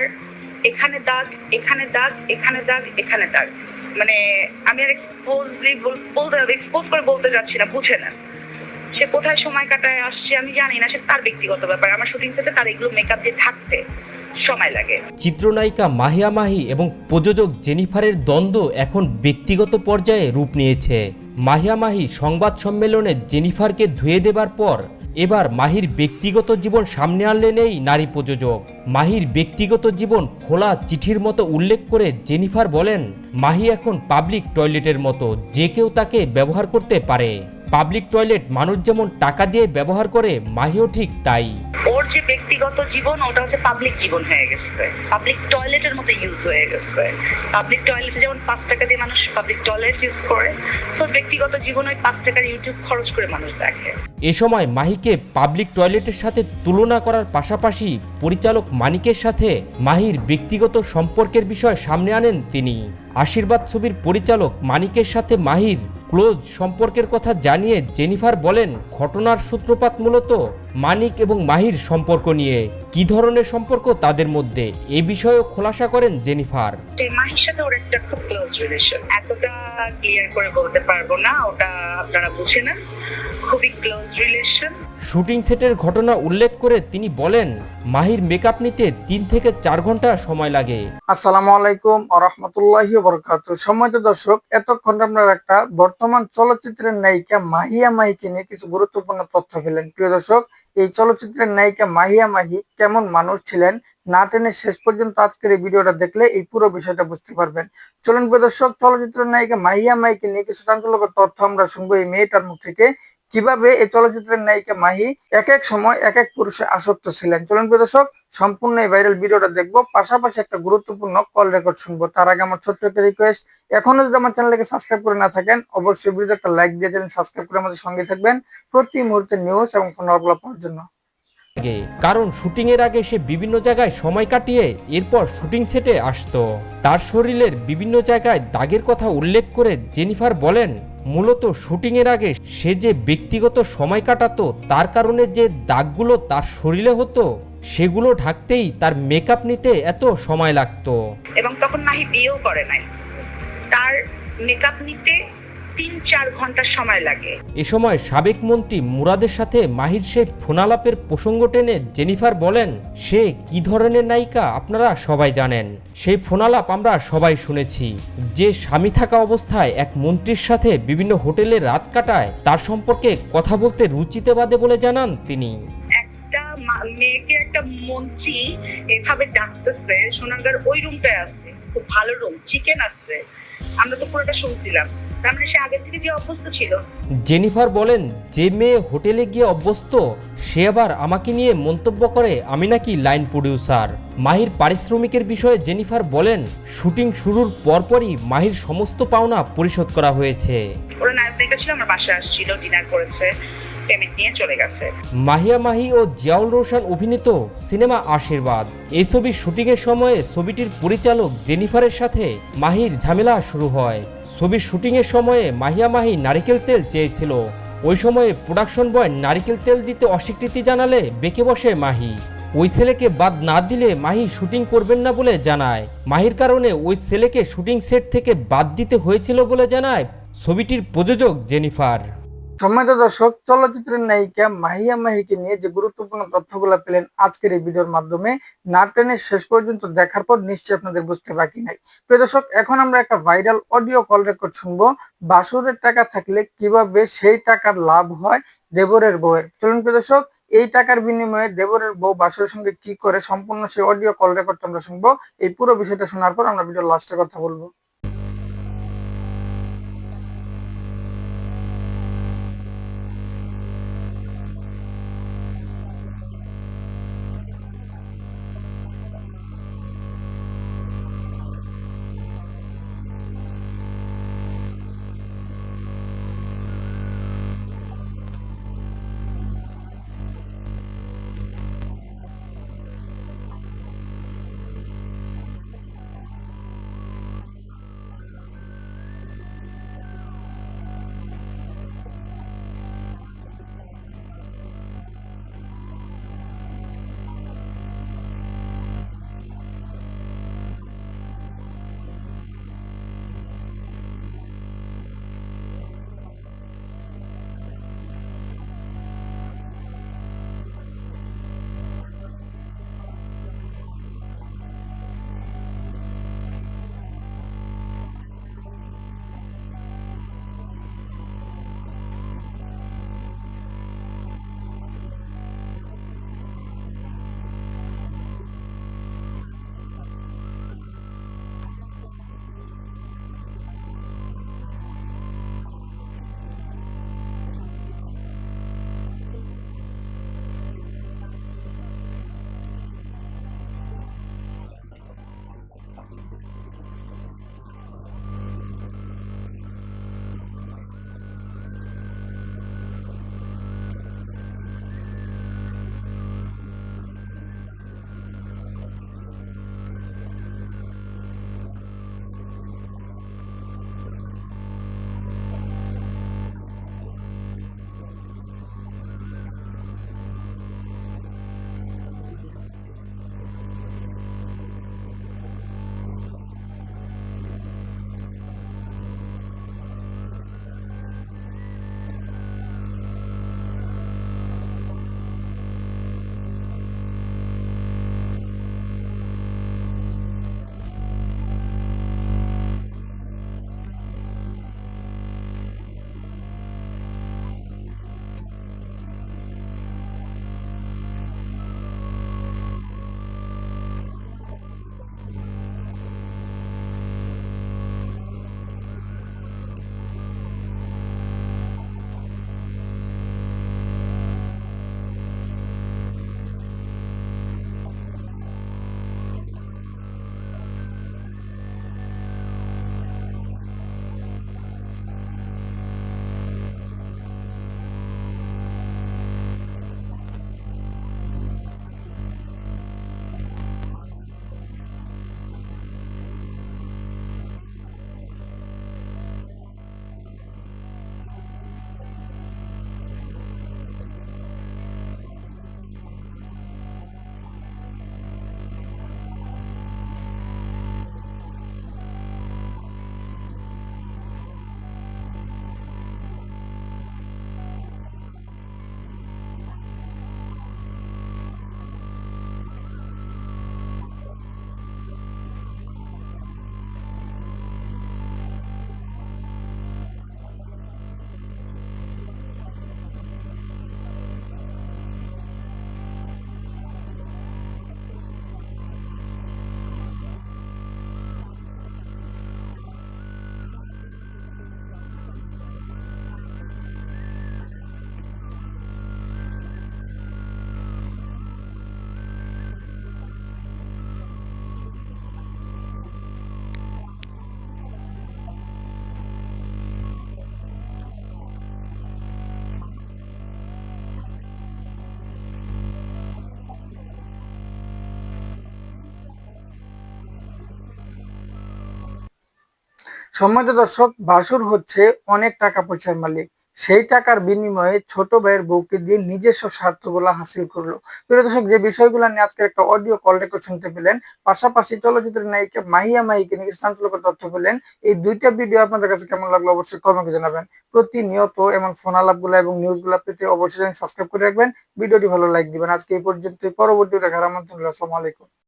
তার এখানে দাগ, এখানে দাগ, এখানে দাগ, এখানে দাগ। মানে আমি আর এক্সপোজ করে বলতে যাচ্ছি না, বুঝে না সে কোথায় সময় কাটায় আসছে আমি জানি না, সে তার ব্যক্তিগত ব্যাপার। আমার শুটিং সেটে তার এগুলো মেকআপ দিয়ে থাকতে সময় লাগে। চিত্রনায়িকা মাহিয়া মাহি এবং প্রযোজক জেনিফারের দ্বন্দ্ব এখন ব্যক্তিগত পর্যায়ে রূপ নিয়েছে। মাহিয়া মাহি সংবাদ সম্মেলনে জেনিফারকে ধুয়ে দেবার পর এবার মাহির ব্যক্তিগত জীবন সামনে আনলেন এই নারী প্রযোজক। মাহির ব্যক্তিগত জীবন খোলা চিঠির মতো উল্লেখ করে জেনিফার বলেন, মাহি এখন পাবলিক টয়লেটের মতো, যে কেউ তাকে ব্যবহার করতে পারে। পাবলিক টয়লেট মানুষ যেমন টাকা দিয়ে ব্যবহার করে, মাহিও ঠিক তাই। ওর যে ব্যক্তিগত জীবন ওটা হচ্ছে পাবলিক জীবন হয়ে গেছে, পাবলিক টয়লেটের মতো ইউজ হয়ে গেছে। পাবলিক টয়লেটে যেমন 5 টাকা দিয়ে মানুষ পাবলিক টয়লেট ইউজ করে, তো ব্যক্তিগত জীবন ওই 5 টাকার ইউটিউব খরচ করে মানুষ দেখে। এ সময় মাহিকে পাবলিক টয়লেটের সাথে তুলনা করার পাশাপাশি পরিচালক মানিকের সাথে মাহির ব্যক্তিগত সম্পর্কের বিষয় সামনে আনেন তিনি। আশীর্বাদ ছবির পরিচালক মানিকের সাথে মাহির ক্লোজ সম্পর্কের কথা জানিয়ে জেনিফার বলেন, ঘটনার সূত্রপাত মূলত মানিক এবং মাহির সম্পর্ক নিয়ে। কি ধরনের সম্পর্ক তাদের মধ্যে, এ বিষয়েও খোলাসা করেন জেনিফার। মাহির সাথে ওর একটা খুব ক্লোজ রিলেশন, এতটা ক্লিয়ার করে বলতে পারবো না, ওটা আপনারা বুঝে নেন, খুবই ক্লোজ রিলেশন। শুটিং সেটের ঘটনা উল্লেখ করে তিনি বলেন, মাহির মেকআপ নিতে 3 থেকে 4 ঘন্টা সময় লাগে। আসসালামু আলাইকুম ওয়া রাহমাতুল্লাহি ওয়া বারাকাতুহু। সম্মানিত দর্শক, এতক্ষণ আপনারা একটা বর্তমান চলচ্চিত্রের নায়িকা মাহিয়া মাহিকে নিয়ে কিছু গুরুত্বপূর্ণ তথ্য পেলেন। প্রিয় দর্শক, এই চলচ্চিত্রের নায়িকা মাহিয়া মাহি কেমন মানুষ ছিলেন, না টেনে শেষ পর্যন্ত আজকের এই ভিডিওটা দেখলে এই পুরো বিষয়টা বুঝতে পারবেন। চলুন প্রিয় দর্শক, চলচ্চিত্রের নায়িকা মাহিয়া মাহিকে নিয়ে কিছু চাঞ্চল্যকর তথ্য আমরা শুনবো এই মেয়েটার মুখ থেকে। কিভাবে এই চলচ্চিত্রের নায়িকা মাহি এক এক সময় এক এক পুরুষে আসক্ত ছিলেন। চলুন প্রিয় দর্শক, সম্পূর্ণ এই ভাইরাল ভিডিওটা দেখবো, পাশাপাশি একটা গুরুত্বপূর্ণ কল রেকর্ড শুনবো। তার আগে আমার ছোট্ট একটা রিকোয়েস্ট, এখনো যদি আমার চ্যানেলকে সাবস্ক্রাইব করে না থাকেন, অবশ্যই ভিডিওতে একটা লাইক দিয়ে চ্যানেল সাবস্ক্রাইব করে আমাদের সঙ্গে থাকবেন প্রতি মুহূর্তে নিউজ এবং ফোনালাপ পাওয়ার জন্য। কারণ শুটিং এর আগে সে বিভিন্ন জায়গায় সময় কাটিয়ে এরপর শুটিং সেটে আসতো। তার শরীরের বিভিন্ন জায়গায় দাগের কথা উল্লেখ করে জেনিফার বলেন, মূলত শুটিং এর আগে সে যে ব্যক্তিগত সময় কাটাতো, তার কারণে যে দাগগুলো তার শরীরে হতো সেগুলো ঢাকতেই তার মেকআপ নিতে এত সময় লাগতো। এবং তখন মাহি বিয়েও করে নাই, তার মেকআপ নিতে 3-4 ঘন্টা সময় লাগে। এ সময় সাবেক মন্ত্রী মুরাদের সাথে মাহির সেই ফোনালাপের প্রসঙ্গ টেনে জেনিফার বলেন, সে কি ধরনের নায়িকা আপনারা সবাই জানেন। সেই ফোনালাপ আমরা সবাই শুনেছি, যে স্বামী থাকা অবস্থায় এক মন্ত্রীর সাথে বিভিন্ন হোটেলে রাত কাটায়, তার সম্পর্কে কথা বলতে রুচিতে বাদে বলে জানান তিনি। একটা মেয়েকে একটা মন্ত্রী এভাবে ডাকতেছে, সোনাগার ওই রুমটায় আছে, খুব ভালো রুম, চিকেন আছে, আমরা তো পুরোটা শুনছিলাম। সে আগে থেকে যে অভ্যস্ত ছিল। জেনিফার বলেন, যে মেয়ে হোটেলে গিয়ে অভ্যস্ত সে আবার আমাকে নিয়ে মন্তব্য করে আমি নাকি লাইন প্রডিউসার। মাহির পারিশ্রমিকের বিষয়ে জেনিফার বলেন, শুটিং শুরুর পরপরই মাহির সমস্ত পাওনা পরিশোধ করা হয়েছে। ওরা নায়িকা ছিল, আমার বাসায় আসছিল, ডিনার করেছে, পেমেন্ট নিয়ে চলে গেছে। মাহিয়া মাহি ও জিয়াউল রোশন অভিনীত সিনেমা আশীর্বাদ, এই ছবির শুটিং এর সময়ে ছবিটির পরিচালক জেনিফারের সাথে মাহির ঝামেলা শুরু হয়। ছবির শুটিং এর সময়ে মাহিয়া মাহি নারিকেল তেল চেয়েছিল, ওই সময়ে প্রোডাকশন বয় নারিকেল তেল দিতে অস্বীকৃতি জানালে বেঁকে বসে মাহি। ওই ছেলেকে বাদ না দিলে মাহি শুটিং করবেন না বলে জানায়। মাহির কারণে ওই ছেলেকে শুটিং সেট থেকে বাদ দিতে হয়েছিল বলে জানায় ছবিটির প্রযোজক জেনিফার। সম্মানিত দর্শক, চলচ্চিত্রের নায়িকা মাহিয়া মাহিকে নিয়ে যে গুরুত্বপূর্ণ তথ্যগুলো পেলেন আজকের এই ভিডিওর মাধ্যমে, না টেনে শেষ পর্যন্ত দেখার পর নিশ্চয়ই আপনাদের বুঝতে বাকি নাই। প্রিয় দর্শক, এখন আমরা একটা ভাইরাল অডিও কল রেকর্ড শুনবো, বাসুরের টাকা থাকলে কিভাবে সেই টাকার লাভ হয় দেবরের বউয়ের। চলুন প্রিয় দর্শক, এই টাকার বিনিময়ে দেবরের বউ বাসুরের সঙ্গে কি করে, সম্পূর্ণ সেই অডিও কল রেকর্ডটা আমরা শুনবো। এই পুরো বিষয়টা শোনার পর আমরা ভিডিওর লাস্টে কথা বলবো। সম্মানিত দর্শক, বাসুর হচ্ছে অনেক টাকা পয়সার মালিক। সেই টাকার বিনিময়ে ছোট ভাইয়ের বউকে দিয়ে নিজস্ব স্বার্থগুলা হাসিল করলো। প্রিয় দর্শক, যে বিষয়গুলো নিয়ে আজকে একটা অডিও কল রেকর্ড শুনতে পেলেন, পাশাপাশি চলচ্চিত্রের নায়িকা মাহিয়া মাহিকে নিয়ে কিছু চাঞ্চল্যকর তথ্য পেলেন। এই দুইটা ভিডিও আপনাদের কাছে কেমন লাগলো অবশ্যই কমেন্টে জানাবেন। প্রতিনিয়ত এমন ফোন আলাপগুলো এবং নিউজগুলো পেতে অবশ্যই সাবস্ক্রাইব করে রাখবেন। ভিডিওটি ভালো লাইক দিবেন। আজকে এই পর্যন্ত, পরবর্তী দেখার আমন্ত্রণ রইলো। আসসালামু আলাইকুম।